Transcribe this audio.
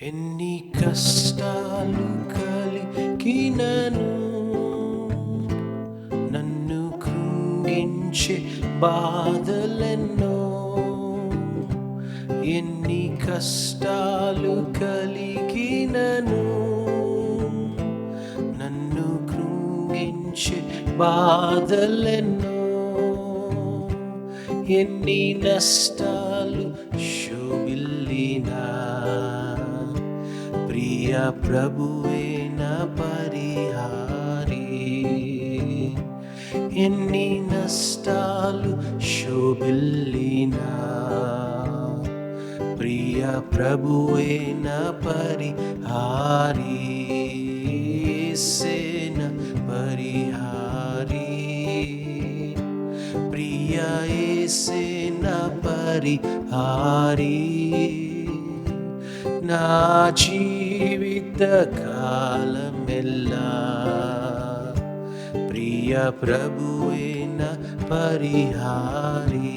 ఎన్ని కష్టాలు కలిగినను నన్ను కృంగించే బాధలెన్నో, ఎన్ని కష్టాలు కలిగినను నన్ను కృంగించే బాధలెన్నో, ఎన్ని నష్టాలు శోభిల్లినా ప్రియ ప్రభువే నా పరిహారి. ఎన్ని నష్టాలు శోభిల్లినా ప్రియ ప్రభువే నా పరిహారి. యేసేన పరిహారి, ప్రియ యేసేన పరిహారి. నా జీవిత కాలమెల్లా ప్రియ ప్రభువే నా పరిహారి.